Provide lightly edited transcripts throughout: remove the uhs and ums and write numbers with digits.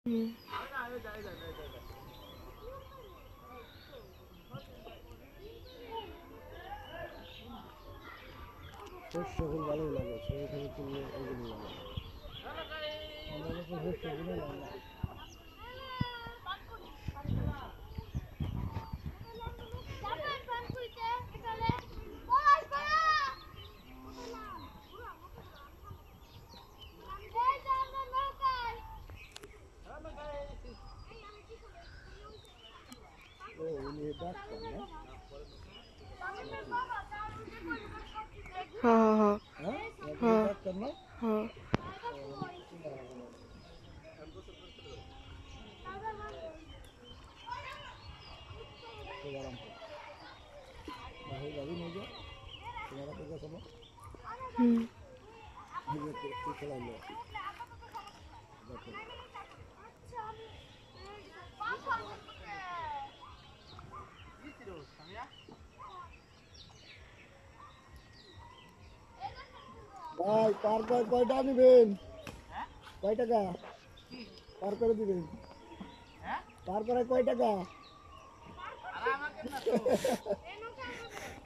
হুম। সর্ষে ফুল ভালোই লাগে, ছবি ছবি তুললে এগুলো লাগে। আমরা তো সর্ষে ফুলই লাগে না। ও উনি ডাক্তার না? হ্যাঁ হ্যাঁ হ্যাঁ আপনি হ্যাঁ ডাক্তার না? হ্যাঁ। চিন্তা হবে না। খুব আরাম করে বাহির যাবি না যে তোমার হাতে গেছে না হুম। তুই খেলাইলো আর কি দেখো। ভাই পার কয়টা নেবেন? কয় টাকা পার করে দিবেন? পার করে কয় টাকা?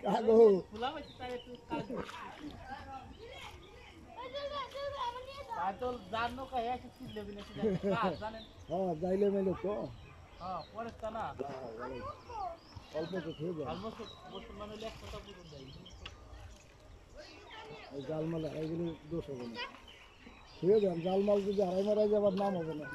কাগো হ্যাঁ যাইলে মেলে তো অল্প তো খেয়ে যায় ওই জালমাল হারাইগুলি দোষ হবে না, খেয়ে যান জালমাল যদি হারাই মারাই যাবার নাম হবে না।